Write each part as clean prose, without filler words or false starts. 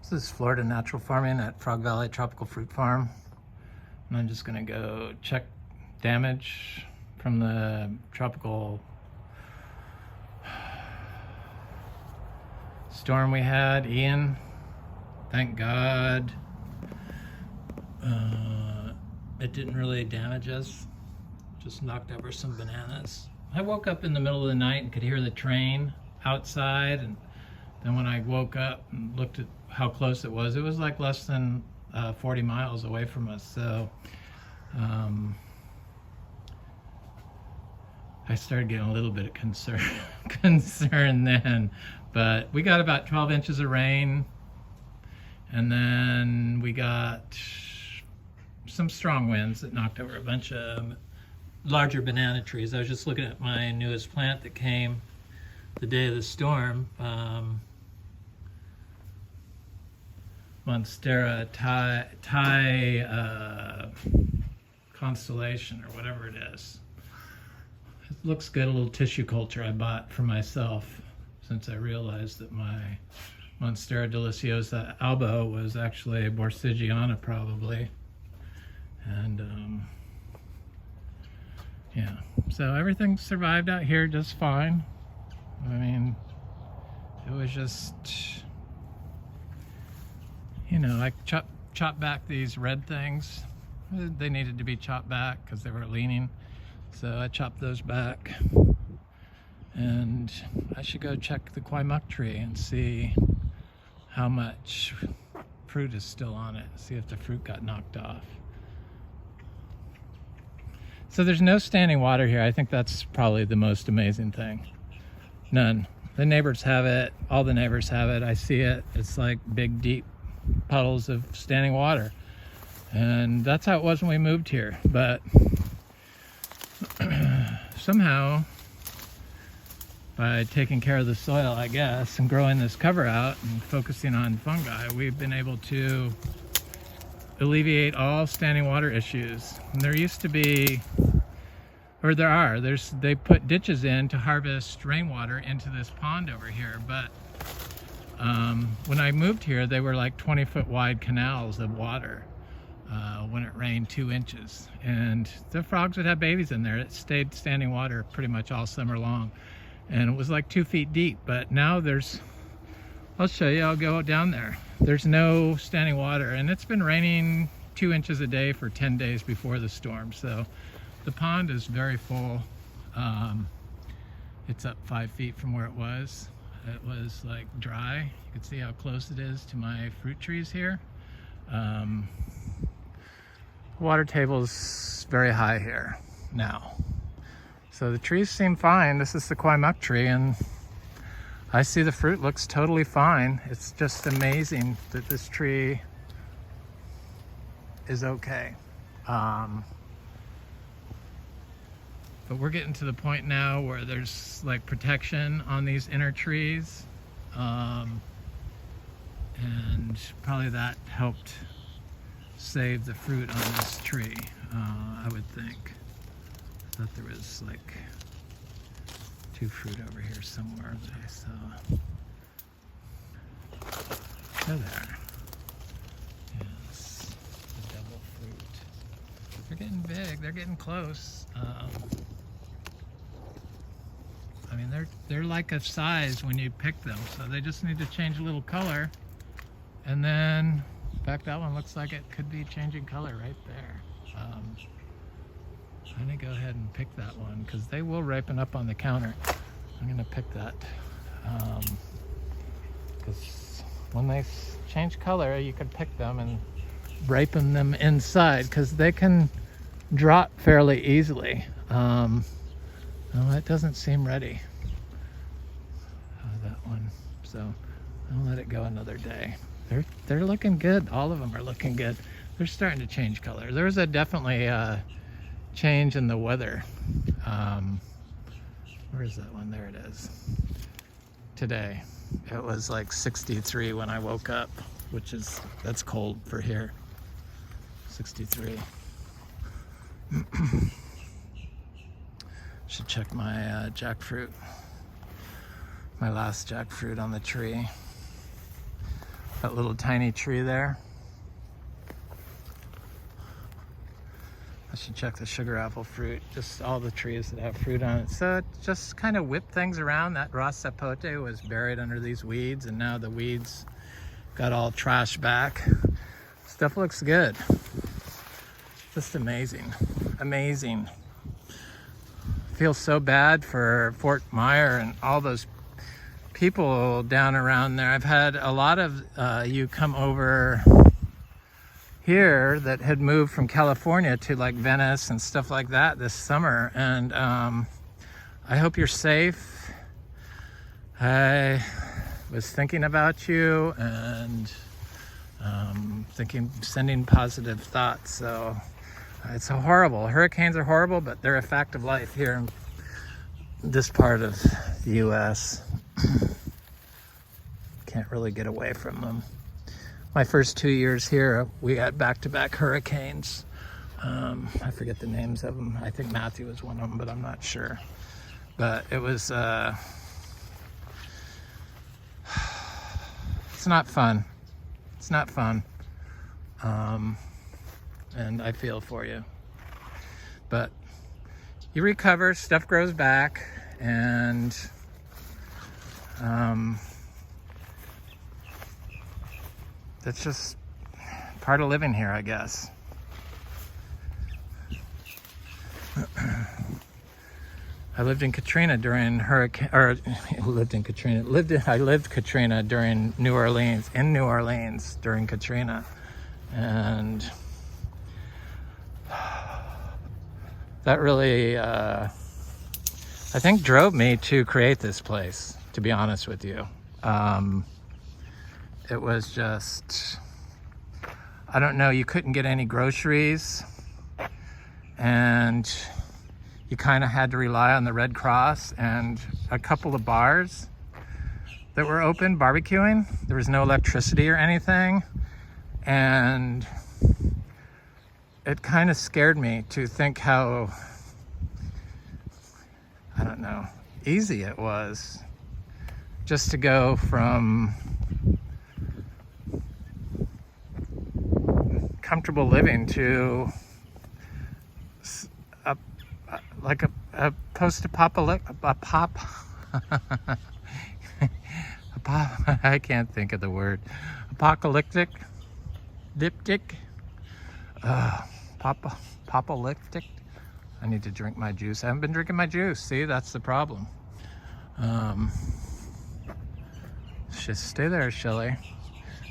This is Florida Natural Farming at Frog Valley Tropical Fruit Farm. And I'm just gonna go check damage from the tropical storm we had, Ian. Thank God it didn't really damage us. Just knocked over some bananas. I woke up in the middle of the night and could hear the train outside, and then when I woke up and looked at how close it was like less than 40 miles away from us. So I started getting a little bit of concern then, but we got about 12 inches of rain, and then we got some strong winds that knocked over a bunch of larger banana trees. I was just looking at my newest plant that came the day of the storm. Monstera Thai constellation, or whatever it is. It looks good, a little tissue culture I bought for myself, since I realized that my Monstera deliciosa alba was actually a Borsigiana probably. And yeah, so everything survived out here just fine. I mean, it was just, you know, I chopped back these red things. They needed to be chopped back because they were leaning. So I chopped those back. And I should go check the kwai muk tree and see how much fruit is still on it. See if the fruit got knocked off. So there's no standing water here. I think that's probably the most amazing thing. None. The neighbors have it. All the neighbors have it. I see it. It's like big, deep puddles of standing water. And that's how it was when we moved here. But somehow, by taking care of the soil, I guess, and growing this cover out and focusing on fungi, we've been able to alleviate all standing water issues. And there used to be, or they put ditches in to harvest rainwater into this pond over here, but when I moved here, they were like 20-foot wide canals of water when it rained 2 inches. And the frogs would have babies in there. It stayed standing water pretty much all summer long. And it was like 2 feet deep, but now I'll show you, I'll go down there. There's no standing water, and it's been raining 2 inches a day for 10 days before the storm. So the pond is very full. It's up 5 feet from where it was. It was like dry. You can see how close it is to my fruit trees here. Water table is very high here now. So the trees seem fine. This is the kwai muk tree, and I see the fruit looks totally fine. It's just amazing that this tree is okay. But we're getting to the point now where there's like protection on these inner trees. And probably that helped save the fruit on this tree, I would think. I thought there was like 2 fruit over here somewhere that I saw. Oh, there. Yes, the double fruit. They're getting big. They're getting close. I mean, they're like a size when you pick them, so they just need to change a little color. And then, in fact, that one looks like it could be changing color right there. I'm gonna go ahead and pick that one because they will ripen up on the counter. I'm gonna pick that because when they change color, you can pick them and ripen them inside because they can drop fairly easily. No, that doesn't seem ready. That one. So I'll let it go another day. They're looking good. All of them are looking good. They're starting to change color. There's definitely change in the weather. Where is that one? There it is. Today it was like 63 when I woke up, that's cold for here. 63. Should check my jackfruit, my last jackfruit on the tree. That little tiny tree there. I should check the sugar apple fruit, just all the trees that have fruit on it. So it just kind of whipped things around. That Ras Zapote was buried under these weeds, and now the weeds got all trashed back. Stuff looks good. Just amazing, amazing. Feel so bad for Fort Myer and all those people down around there. I've had a lot of you come over here that had moved from California to like Venice and stuff like that this summer, and I hope you're safe. I was thinking about you and sending positive thoughts. So it's horrible. Hurricanes are horrible, but they're a fact of life here in this part of the US. Can't really get away from them. My first 2 years here, we had back-to-back hurricanes. I forget the names of them. I think Matthew was one of them, but I'm not sure. But it was, it's not fun. It's not fun. And I feel for you. But you recover, stuff grows back, and that's just part of living here, I guess. I lived in Katrina during hurricane, or I lived Katrina during in New Orleans during Katrina. And that really, I think drove me to create this place, to be honest with you. It was just, I don't know, you couldn't get any groceries, and you kind of had to rely on the Red Cross and a couple of bars that were open barbecuing. There was no electricity or anything, and it kind of scared me to think how, I don't know, easy it was just to go from comfortable living to a post-apocalyptic, I can't think of the word, apocalyptic, apocalyptic. I need to drink my juice. I haven't been drinking my juice. See, that's the problem. Just stay there, Shelly.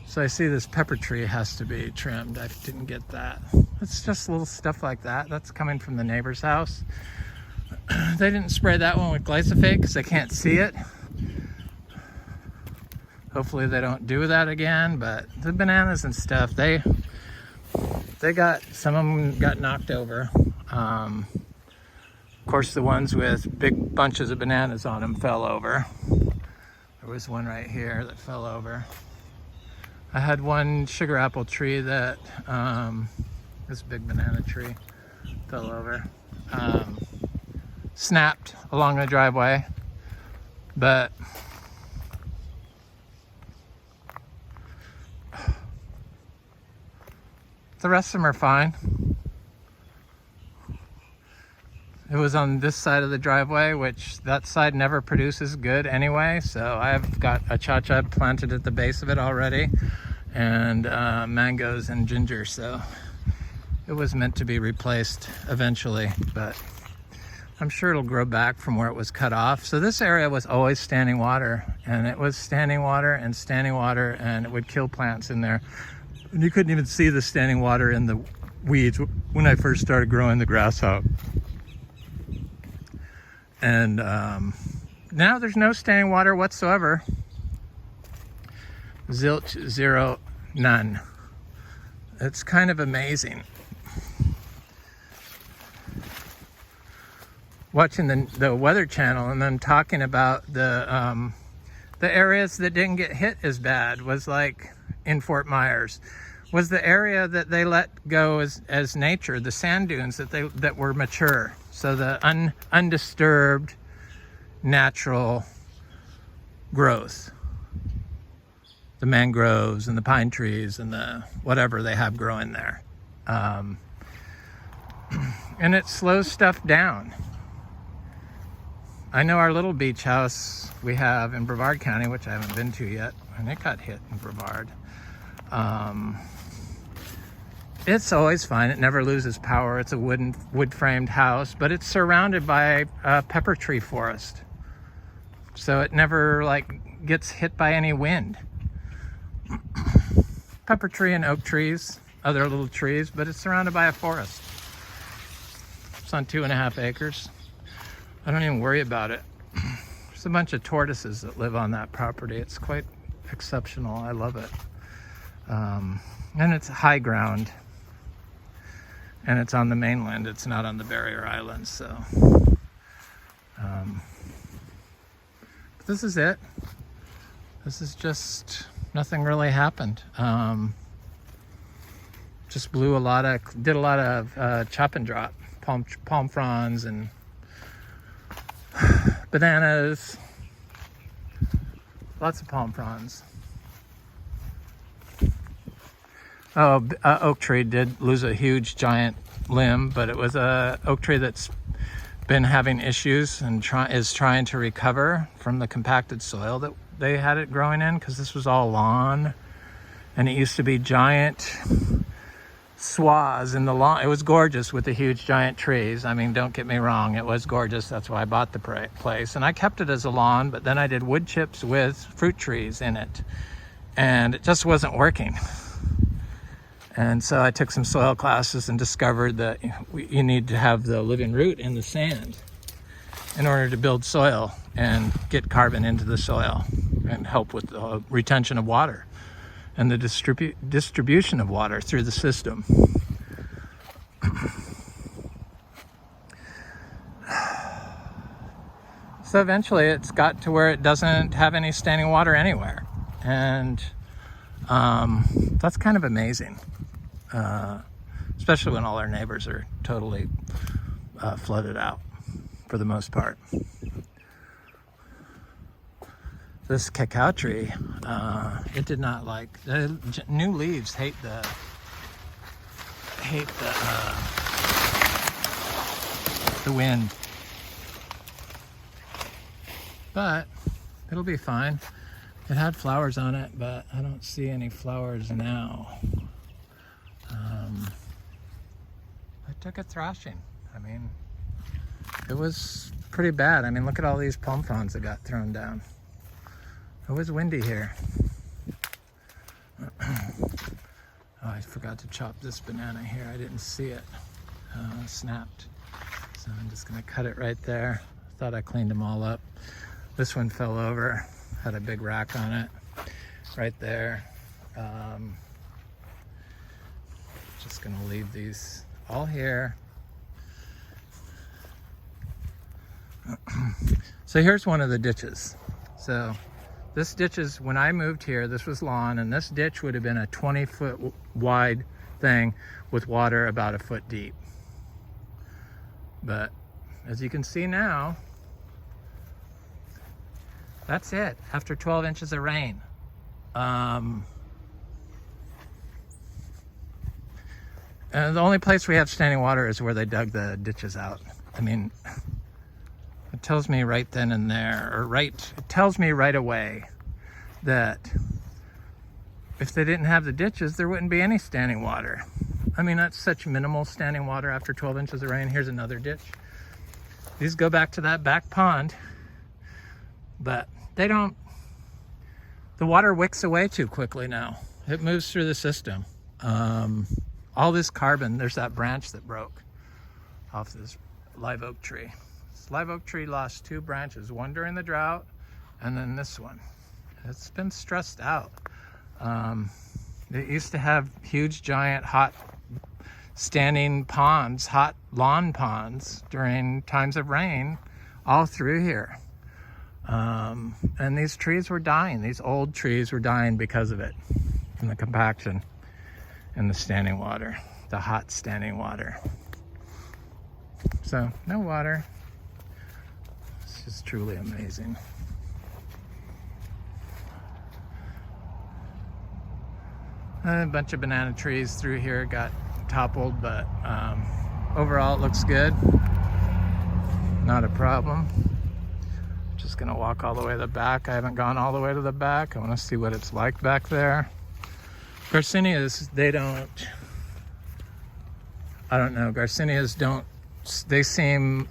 So I see this pepper tree has to be trimmed. I didn't get that. It's just little stuff like that. That's coming from the neighbor's house. They didn't spray that one with glyphosate because they can't see it. Hopefully they don't do that again. But the bananas and stuff, they got, some of them got knocked over. Of course, the ones with big bunches of bananas on them fell over. There was one right here that fell over. I had one sugar apple tree that, this big banana tree fell over, snapped along the driveway, but the rest of them are fine. It was on this side of the driveway, which that side never produces good anyway. So I've got a cha-cha planted at the base of it already, and mangoes and ginger. So it was meant to be replaced eventually, but I'm sure it'll grow back from where it was cut off. So this area was always standing water, and it was standing water, and it would kill plants in there. And you couldn't even see the standing water in the weeds when I first started growing the grass out. And now there's no standing water whatsoever. Zilch, zero, none. It's kind of amazing. Watching the Weather Channel and them talking about the areas that didn't get hit as bad was like in Fort Myers, was the area that they let go as nature, the sand dunes that were mature. So the undisturbed natural growth. the mangroves and the pine trees and the whatever they have growing there. And it slows stuff down. I know our little beach house we have in Brevard County, which I haven't been to yet, and it got hit in Brevard. It's always fine. It never loses power. It's a wood-framed house, but it's surrounded by a pepper tree forest. So it never like gets hit by any wind. Pepper tree and oak trees, other little trees, but it's surrounded by a forest. It's on 2.5 acres. I don't even worry about it. There's a bunch of tortoises that live on that property. It's quite exceptional. I love it. And it's high ground. And it's on the mainland. It's not on the barrier islands. So this is it. This is just, nothing really happened. Just did a lot of chop and drop, palm fronds and bananas, lots of palm fronds. Oak tree did lose a huge giant limb, but it was a oak tree that's been having issues and is trying to recover from the compacted soil that they had it growing in, because this was all lawn and it used to be giant swaths in the lawn. It was gorgeous with the huge giant trees. I mean, don't get me wrong, it was gorgeous. That's why I bought the place, and I kept it as a lawn, but then I did wood chips with fruit trees in it, and it just wasn't working. And so I took some soil classes and discovered that you need to have the living root in the sand in order to build soil and get carbon into the soil and help with the retention of water and the distribution of water through the system. So eventually it's got to where it doesn't have any standing water anywhere. And that's kind of amazing. Especially when all our neighbors are totally flooded out for the most part. This cacao tree, it did not like, the new leaves hate the wind. But it'll be fine. It had flowers on it, but I don't see any flowers now. I took a thrashing. I mean, it was pretty bad. I mean, look at all these palm fronds that got thrown down. It was windy here. Oh, I forgot to chop this banana here. I didn't see it. Snapped. So I'm just gonna cut it right there. Thought I cleaned them all up. This one fell over. Had a big rack on it. Right there. Just gonna leave these all here. So here's one of the ditches. So this ditch is, when I moved here, this was lawn, and this ditch would have been a 20-foot wide thing with water about a foot deep. But as you can see now, that's it after 12 inches of rain. And the only place we have standing water is where they dug the ditches out. I mean, it tells me right then and there, it tells me right away that if they didn't have the ditches, there wouldn't be any standing water. I mean, that's such minimal standing water after 12 inches of rain. Here's another ditch. These go back to that back pond, but they don't, the water wicks away too quickly now. It moves through the system. All this carbon, there's that branch that broke off this live oak tree. This live oak tree lost 2 branches, one during the drought and then this one. It's been stressed out. It used to have huge, giant, hot standing ponds, hot lawn ponds during times of rain all through here. And these trees were dying. These old trees were dying because of it, from the compaction and the standing water, the hot standing water. So no water. It's just truly amazing. A bunch of banana trees through here got toppled, but overall it looks good. Not a problem. Just gonna walk all the way to the back. I haven't gone all the way to the back. I want to see what it's like back there. Garcinias, I don't know. Garcinias they seem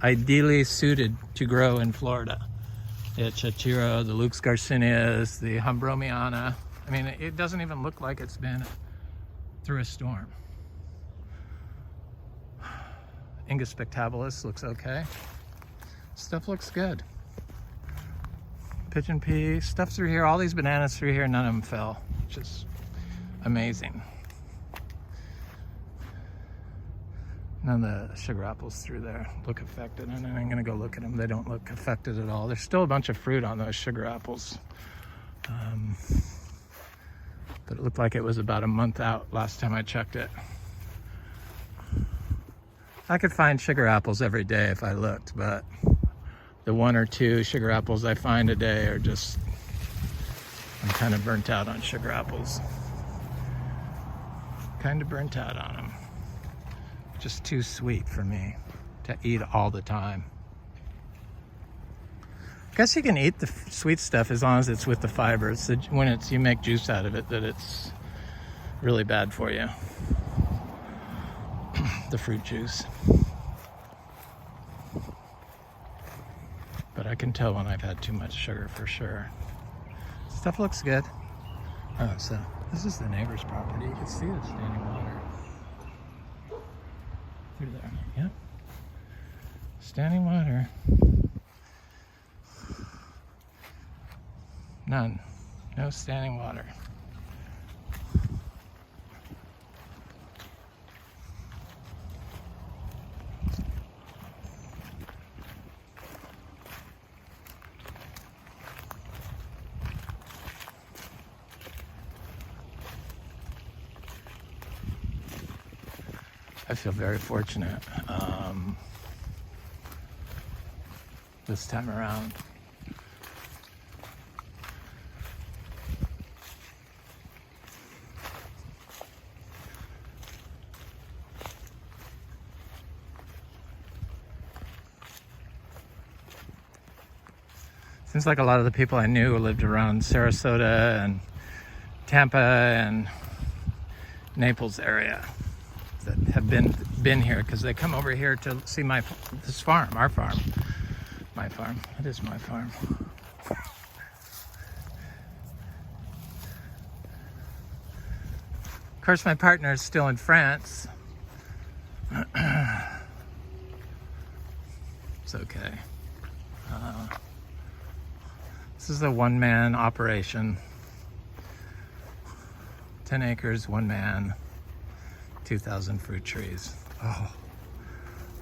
ideally suited to grow in Florida. The Chachiro, the Lux Garcinias, the Humbromiana. I mean, it doesn't even look like it's been through a storm. Ingus spectabilis looks okay. Stuff looks good. Pigeon pea, stuff through here. All these bananas through here, none of them fell, which is amazing. None of the sugar apples through there look affected, and I'm gonna go look at them. They don't look affected at all. There's still a bunch of fruit on those sugar apples. But it looked like it was about a month out last time I checked it. I could find sugar apples every day if I looked, but the 1 or 2 sugar apples I find a day are just, I'm kind of burnt out on sugar apples. Kind of burnt out on them. Just too sweet for me to eat all the time. I guess you can eat the sweet stuff as long as it's with the fibers. When you make juice out of it, that it's really bad for you. The fruit juice. But I can tell when I've had too much sugar for sure. Stuff looks good. Oh, so this is the neighbor's property. You can see the standing water through there. Yep. Standing water. None. No standing water. I feel very fortunate this time around. Seems like a lot of the people I knew who lived around Sarasota and Tampa and Naples area that have been here because they come over here to see this farm, our farm. My farm. It is my farm. Of course, my partner is still in France. It's okay. This is a one-man operation. 10 acres, one man, 2,000 fruit trees. Oh,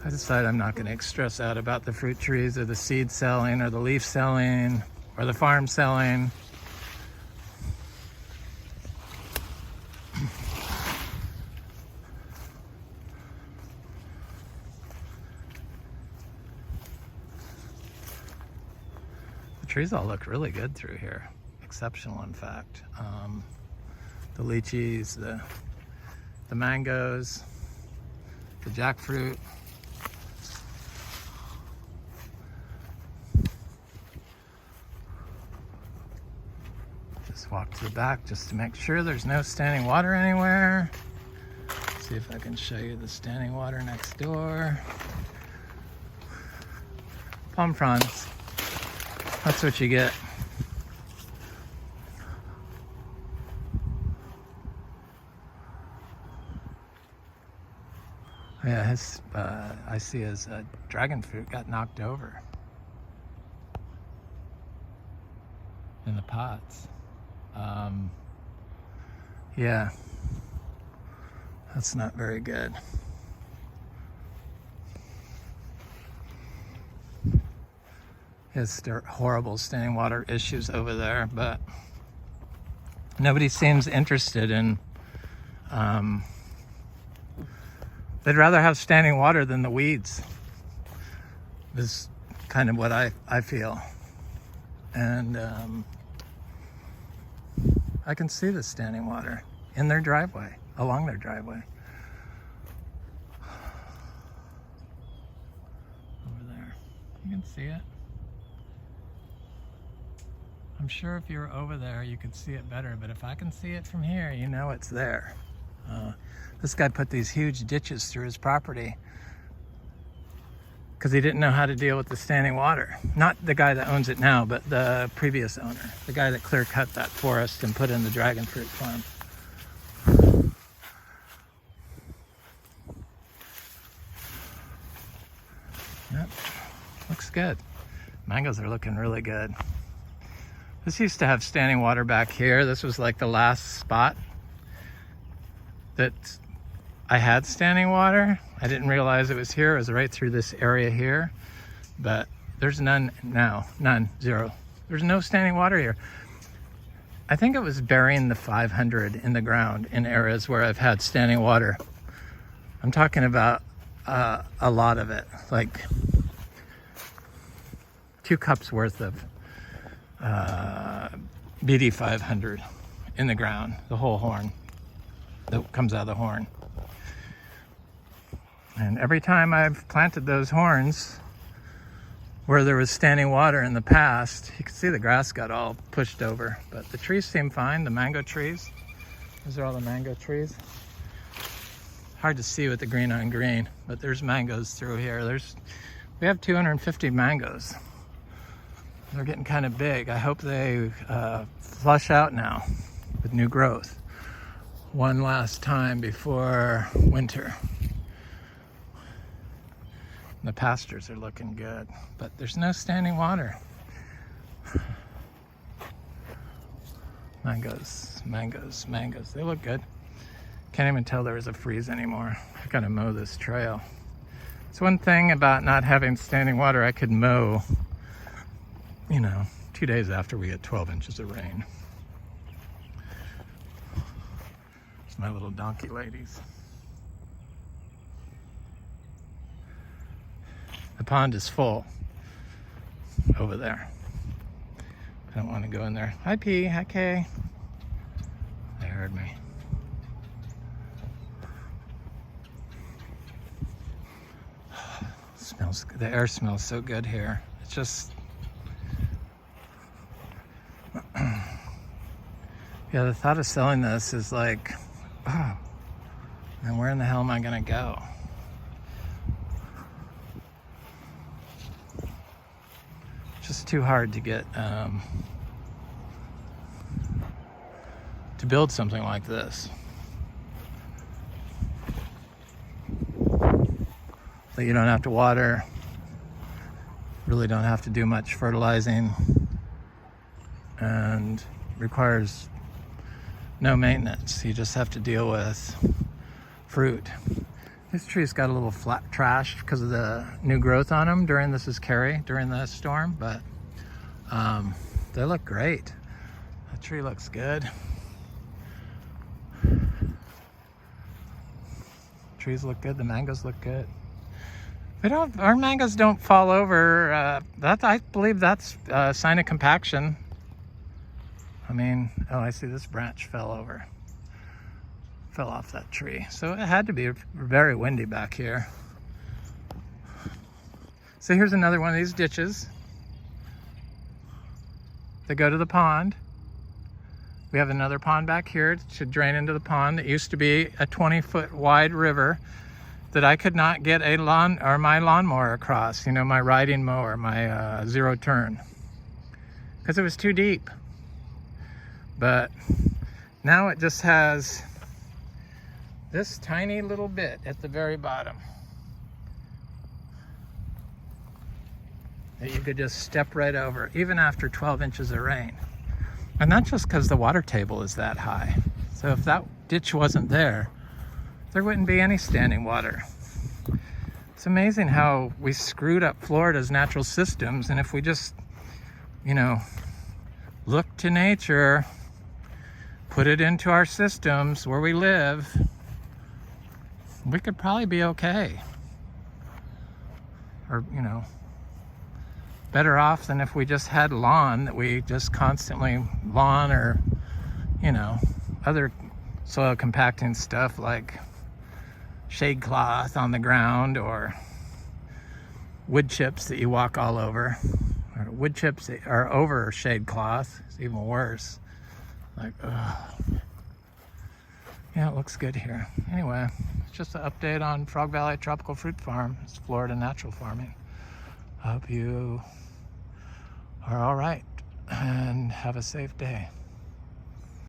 I decided I'm not going to stress out about the fruit trees or the seed selling or the leaf selling or the farm selling. The trees all look really good through here. Exceptional, in fact. The lychees, the mangoes, the jackfruit. Just walk to the back just to make sure there's no standing water anywhere. See if I can show you the standing water next door. Palm fronds. That's what you get. Yeah, I see his dragon fruit got knocked over in the pots. Yeah, that's not very good. His horrible standing water issues over there, but nobody seems interested in they'd rather have standing water than the weeds, is kind of what I feel. And I can see the standing water in their driveway, along their driveway. Over there, you can see it. I'm sure if you were over there, you could see it better, but if I can see it from here, you know it's there. This guy put these huge ditches through his property because he didn't know how to deal with the standing water. Not the guy that owns it now, but the previous owner, the guy that clear cut that forest and put in the dragon fruit farm. Yep, looks good. Mangoes are looking really good. This used to have standing water back here. This was like the last spot that I had standing water. I didn't realize it was here. It was right through this area here, but there's none now, none, zero. There's no standing water here. I think it was burying the 500 in the ground in areas where I've had standing water. I'm talking about a lot of it, like 2 cups worth of BD 500 in the ground, the whole horn that comes out of the horn. And every time I've planted those horns where there was standing water in the past, you can see the grass got all pushed over, but the trees seem fine. The mango trees, those are all the mango trees. Hard to see with the green on green, but there's mangoes through here. We have 250 mangoes. They're getting kind of big. I hope they flush out now with new growth one last time before winter. The pastures are looking good, but there's no standing water. Mangoes, mangoes, mangoes. They look good. Can't even tell there was a freeze anymore. I gotta mow this trail. It's one thing about not having standing water. I could mow, 2 days after we get 12 inches of rain. It's my little donkey ladies. The pond is full over there. I don't want to go in there. Hi P, hi K. They heard me. Smells. The air smells so good here. It's just. Yeah, the thought of selling this is like, oh, and where in the hell am I gonna go? Just too hard to get to build something like this that you don't have to water, really don't have to do much fertilizing, and requires no maintenance. You just have to deal with fruit. This tree's got a little flat trash because of the new growth on them during the storm, but they look great. The tree looks good. Trees look good. The mangoes look good. Our mangoes don't fall over. I believe that's a sign of compaction. I see this branch fell off that tree. So it had to be very windy back here. So here's another one of these ditches. They go to the pond. We have another pond back here to drain into the pond. It used to be a 20-foot wide river that I could not get my lawnmower across, my riding mower, my zero turn, because it was too deep. But now it just has this tiny little bit at the very bottom that you could just step right over, even after 12 inches of rain. And that's just because the water table is that high. So if that ditch wasn't there, there wouldn't be any standing water. It's amazing how we screwed up Florida's natural systems, and if we just, look to nature, put it into our systems where we live, we could probably be okay. Or, better off than if we just had lawn that we just constantly or, other soil compacting stuff like shade cloth on the ground, or wood chips that you walk all over, or wood chips that are over shade cloth. It's even worse. Like, ugh. Yeah, it looks good here. Anyway, it's just an update on Frog Valley Tropical Fruit Farm. It's Florida natural farming. I hope you are all right and have a safe day.